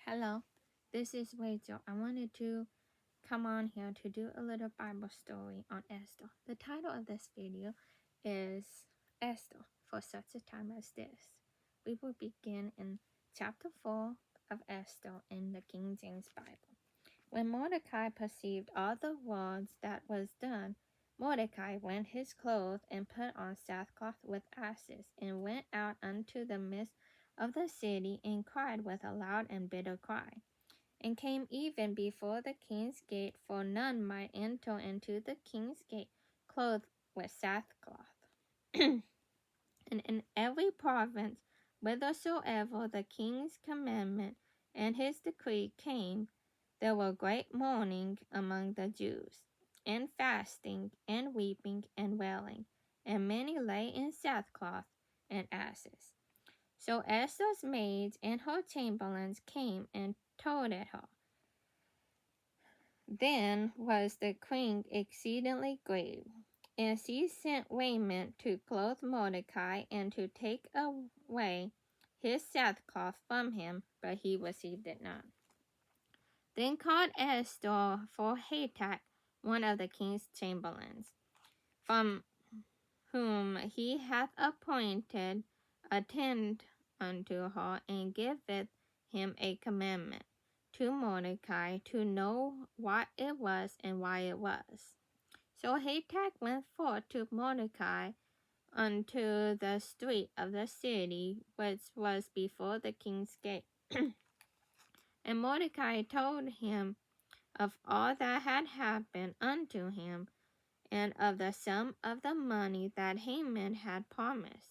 Hello, this is Rachel. I wanted to come on here to do a little Bible story on Esther. The title of this video is Esther for Such a Time as This. We will begin in chapter 4 of Esther in the King James Bible. When Mordecai perceived all the words that was done, Mordecai rent his clothes and put on sackcloth with ashes, and went out unto the midst of the city, and cried with a loud and bitter cry, and came even before the king's gate, for none might enter into the king's gate clothed with sackcloth. And in every province, whithersoever the king's commandment and his decree came, there were great mourning among the Jews, and fasting, and weeping, and wailing, and many lay in sackcloth and ashes. So Esther's maids and her chamberlains came and told it her. Then was the queen exceedingly grieved, and she sent raiment to clothe Mordecai, and to take away his sackcloth from him, but he received it not. Then called Esther for Hatak, one of the king's chamberlains, from whom he hath appointed attend unto her, and giveth him a commandment to Mordecai to know what it was and why it was. So Hatak went forth to Mordecai unto the street of the city, which was before the king's gate. And Mordecai told him of all that had happened unto him, and of the sum of the money that Haman had promised,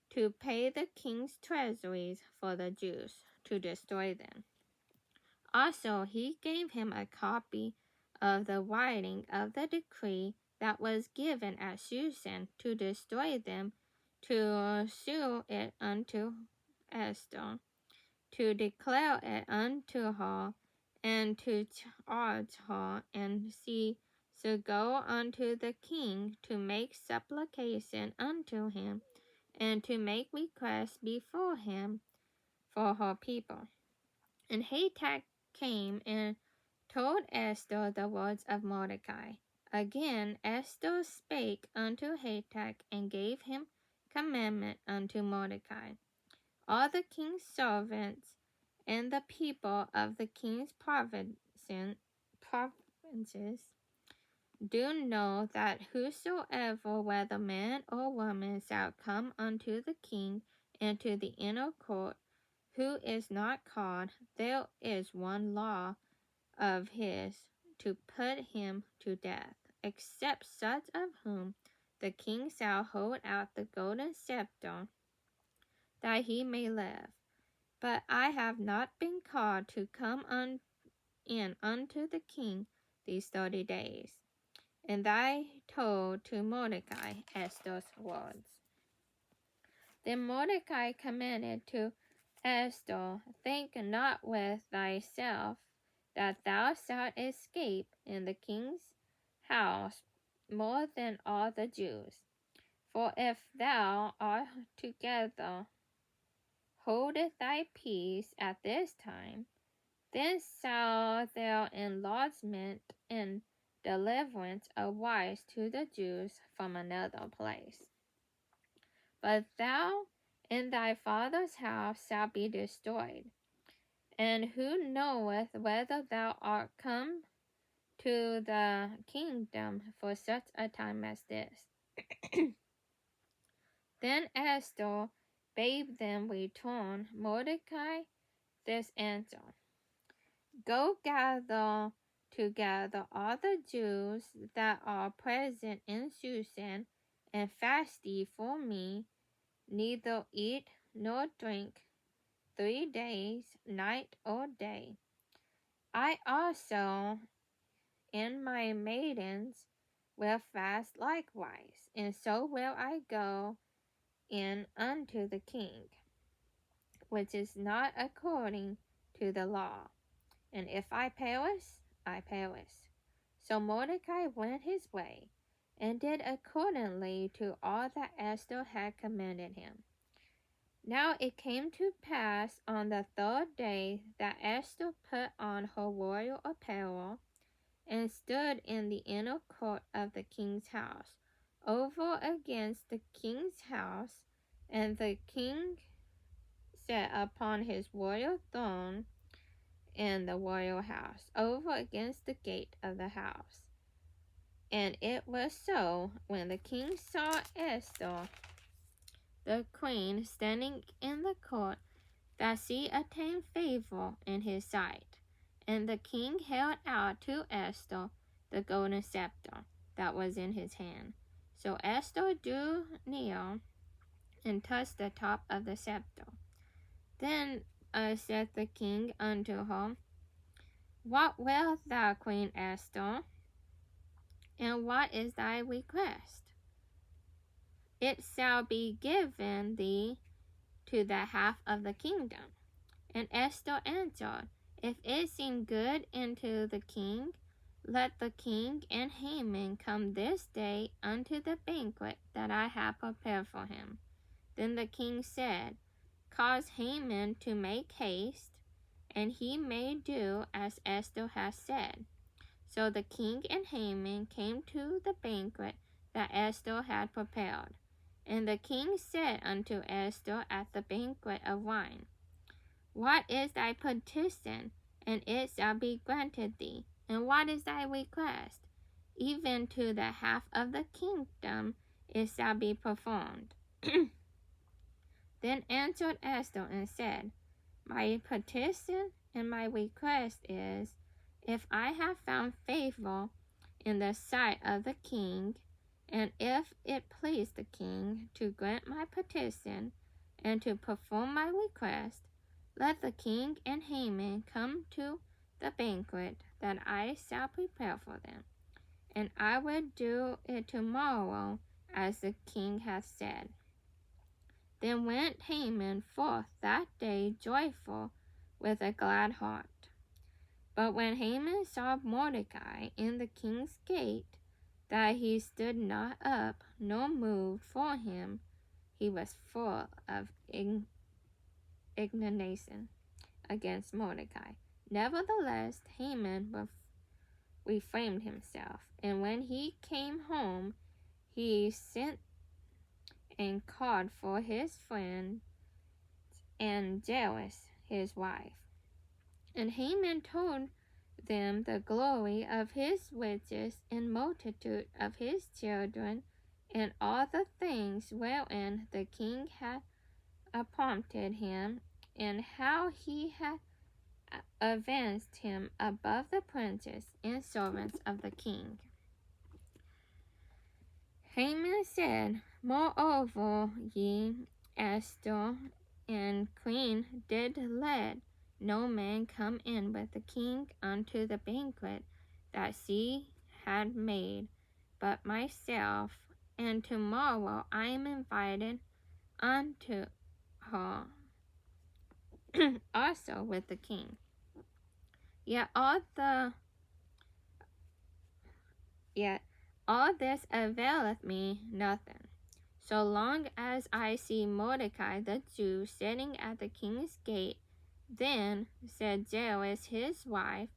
to pay the king's treasuries for the Jews, to destroy them. Also he gave him a copy of the writing of the decree that was given at Susan to destroy them, to shew it unto Esther, to declare it unto her, and to charge her, and she should go unto the king to make supplication unto him, and to make request before him for her people. And Hatak came and told Esther the words of Mordecai. Again Esther spake unto Hatak, and gave him commandment unto Mordecai. All the king's servants and the people of the king's provinces do know that whosoever, whether man or woman, shall come unto the king into the inner court, who is not called, there is one law of his, to put him to death, except such of whom the king shall hold out the golden scepter, that he may live. But I have not been called to come in unto the king these 30 days. And I told to Mordecai Esther's words. Then Mordecai commanded to Esther, think not with thyself that thou shalt escape in the king's house more than all the Jews. For if thou altogether holdeth thy peace at this time, then shall their enlargement and deliverance arise to the Jews from another place. But thou and thy father's house shall be destroyed. And who knoweth whether thou art come to the kingdom for such a time as this? Then Esther bade them return Mordecai this answer: Go gather together all the Jews that are present in Susan, and fast ye for me, neither eat nor drink 3 days, night or day. I also and my maidens will fast likewise, and so will I go in unto the king, which is not according to the law. And if I perish, I perish. So Mordecai went his way, and did accordingly to all that Esther had commanded him. Now it came to pass on the third day that Esther put on her royal apparel and stood in the inner court of the king's house, over against the king's house, and the king sat upon his royal throne in the royal house, over against the gate of the house. And it was so, when the king saw Esther, the queen, standing in the court, that she attained favor in his sight. And the king held out to Esther the golden scepter that was in his hand. So Esther drew near and touched the top of the scepter. Then said the king unto her, What wilt thou, Queen Esther? And what is thy request? It shall be given thee to the half of the kingdom. And Esther answered, If it seem good unto the king, let the king and Haman come this day unto the banquet that I have prepared for him. Then the king said, Cause Haman to make haste, and he may do as Esther has said. So the king and Haman came to the banquet that Esther had prepared. And the king said unto Esther at the banquet of wine, What is thy petition? And it shall be granted thee. And what is thy request? Even to the half of the kingdom it shall be performed. Then answered Esther and said, My petition and my request is, if I have found favor in the sight of the king, and if it please the king to grant my petition and to perform my request, let the king and Haman come to the banquet that I shall prepare for them, and I will do it tomorrow as the king hath said. Then went Haman forth that day joyful with a glad heart. But when Haman saw Mordecai in the king's gate, that he stood not up nor moved for him, he was full of indignation against Mordecai. Nevertheless, Haman refrained himself, and when he came home, he sent and called for his friend and Jairus, his wife. And Haman told them the glory of his riches and multitude of his children, and all the things wherein the king had appointed him, and how he had advanced him above the princes and servants of the king. Haman said, Moreover, ye, Esther and queen, did let no man come in with the king unto the banquet that she had made, but myself, and tomorrow I am invited unto her also with the king. Yet all this availeth me nothing, so long as I see Mordecai the Jew sitting at the king's gate. Then said Jairus his wife,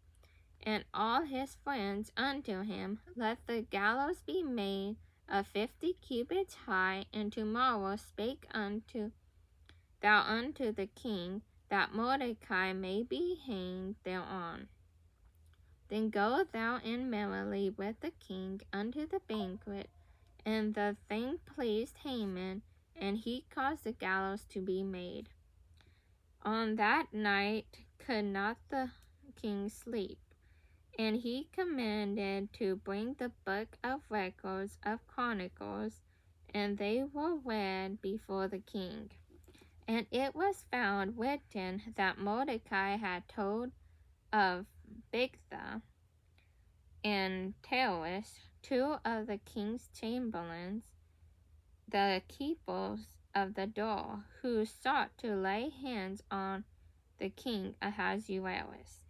and all his friends unto him, Let the gallows be made of 50 cubits high, and tomorrow spake thou unto the king, that Mordecai may be hanged thereon. Then go thou in merrily with the king unto the banquet. And the thing pleased Haman, and he caused the gallows to be made. On that night could not the king sleep, and he commanded to bring the book of records of Chronicles, and they were read before the king. And it was found written that Mordecai had told of Bigtha and Teresh, two of the king's chamberlains, the keepers of the door, who sought to lay hands on the king Ahasuerus.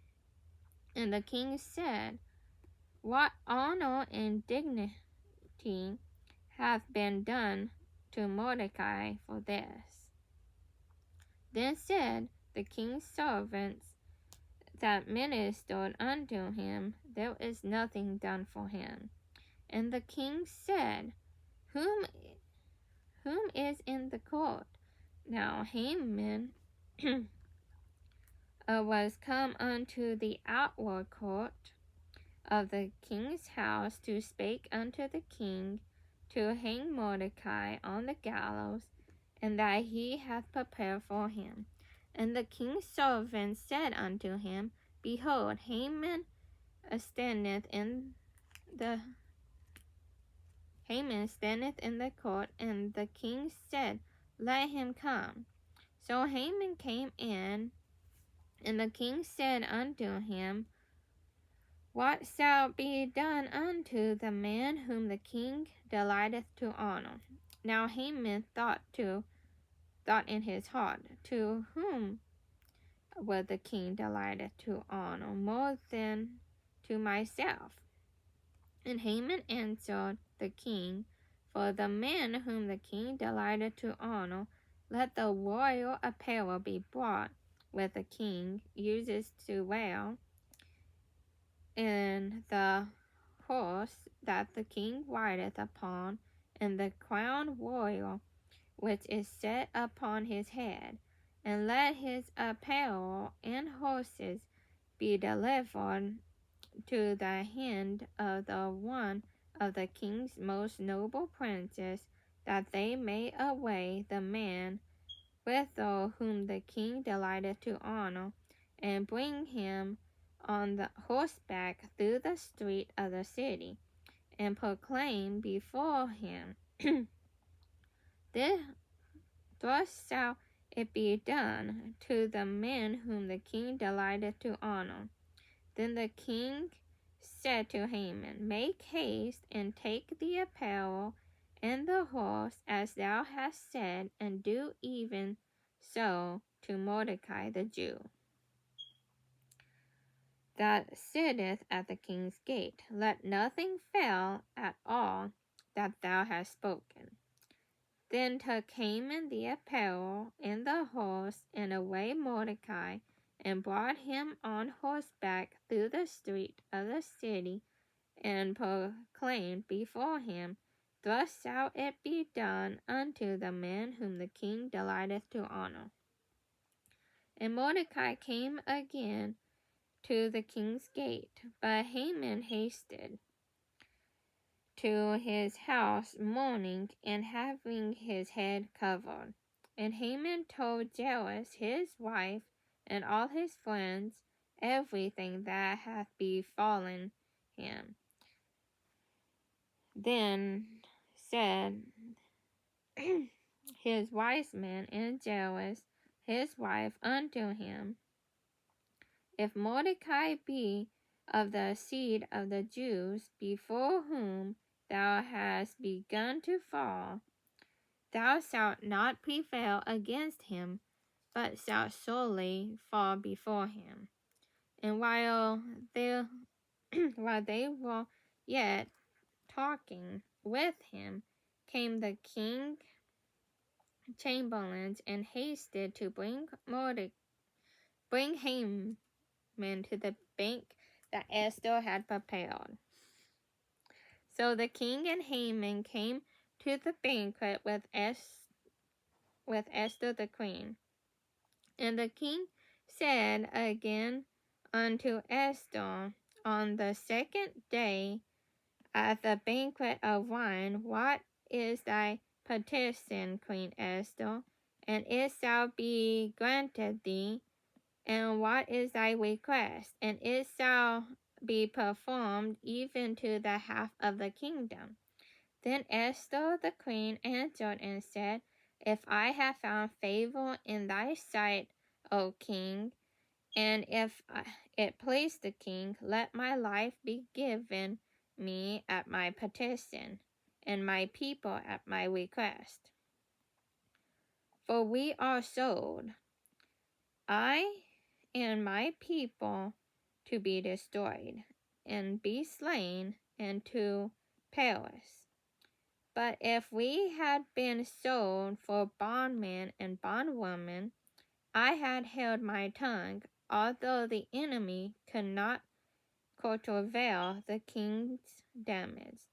And the king said, What honor and dignity hath been done to Mordecai for this? Then said the king's servants that ministered unto him, There is nothing done for him. And the king said, Whom is in the court? Now Haman was come unto the outward court of the king's house to speak unto the king to hang Mordecai on the gallows, and that he hath prepared for him. And the king's servants said unto him, Behold, Haman standeth in the court. And the king said, Let him come. So Haman came in, and the king said unto him, What shall be done unto the man whom the king delighteth to honor? Now Haman thought in his heart, To whom will the king delighteth to honor more than to myself? And Haman answered the king, For the man whom the king delighteth to honor, let the royal apparel be brought, which the king uses to wear, and the horse that the king rideth upon, and the crown royal which is set upon his head, and let his apparel and horses be delivered to the hand of the one of the king's most noble princes, that they may away the man withal whom the king delighteth to honor, and bring him on the horseback through the street of the city, and proclaim before him, Thus shall it be done to the man whom the king delighteth to honor. Then the king said to Haman, Make haste, and take the apparel and the horse, as thou hast said, and do even so to Mordecai the Jew, that sitteth at the king's gate. Let nothing fail at all that thou hast spoken. Then took Haman the apparel and the horse, and away Mordecai, and brought him on horseback through the street of the city, and proclaimed before him, Thus shall it be done unto the man whom the king delighteth to honor. And Mordecai came again to the king's gate, but Haman hasted to his house mourning, and having his head covered. And Haman told Jairus his wife and all his friends everything that hath befallen him. Then said his wise men and Jairus his wife unto him, If Mordecai be of the seed of the Jews, before whom thou hast begun to fall, thou shalt not prevail against him, but shalt surely fall before him. And while they were yet talking with him, came the king chamberlains, and hasted to bring Haman to the bank that Esther had prepared. So the king and Haman came to the banquet with Esther the queen. And the king said again unto Esther on the second day at the banquet of wine, What is thy petition, Queen Esther? And it shall be granted thee. And what is thy request? And it shall be performed even to the half of the kingdom. Then Esther the queen answered and said, If I have found favor in thy sight, O king, and if it please the king, let my life be given me at my petition, and my people at my request. For we are sold, I and my people, to be destroyed, and be slain, and to perish. But if we had been sold for bondmen and bondwomen, I had held my tongue, although the enemy could not countervail the king's demands.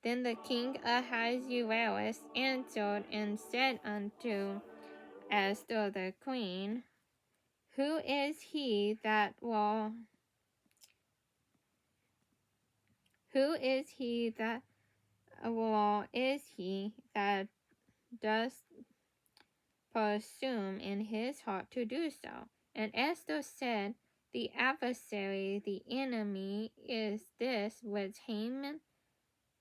Then the king Ahasuerus answered and said unto Esther the queen, Who is he that will does presume in his heart to do so? And Esther said, The adversary, the enemy, is this with Haman.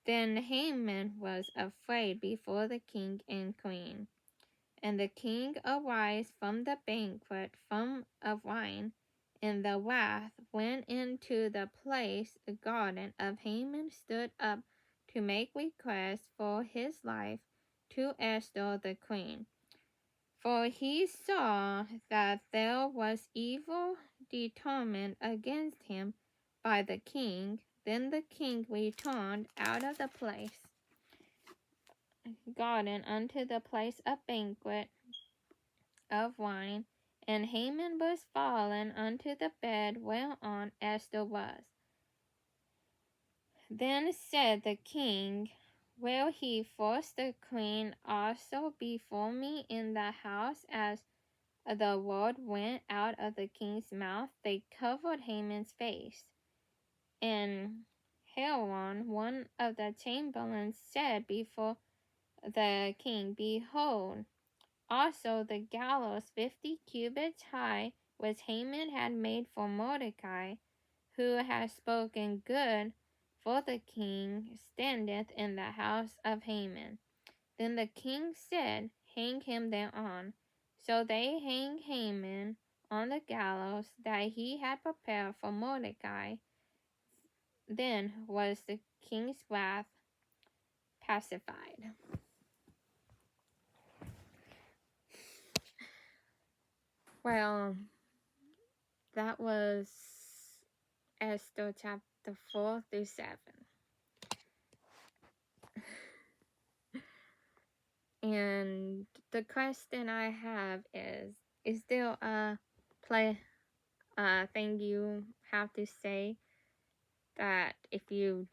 Then Haman was afraid before the king and queen. And the king arose from the banquet of wine, and the wrath went into the place. The garden of Haman stood up to make request for his life to Esther the queen. For he saw that there was evil determined against him by the king. Then the king returned out of the garden unto the place of banquet of wine, and Haman was fallen unto the bed whereon Esther was. Then said the king, Will he force the queen also before me in the house? As the word went out of the king's mouth, they covered Haman's face. And Haron, one of the chamberlains, said before the king, Behold, also the gallows 50 cubits high, which Haman had made for Mordecai, who has spoken good for the king, standeth in the house of Haman. Then the king said, Hang him thereon. So they hanged Haman on the gallows that he had prepared for Mordecai. Then was the king's wrath pacified. Well, that was Esther chapter 4 through 7. And the question I have is there a thing you have to say that if you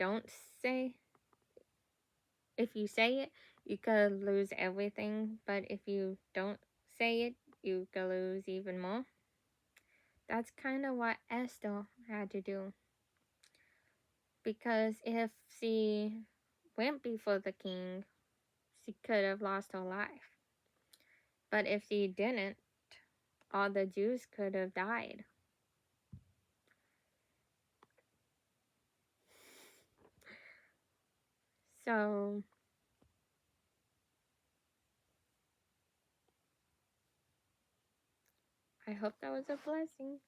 say it, you could lose everything, but if you don't say it, you could lose even more? That's kind of what Esther had to do. Because if she went before the king, she could have lost her life. But if she didn't, all the Jews could have died. So I hope that was a blessing.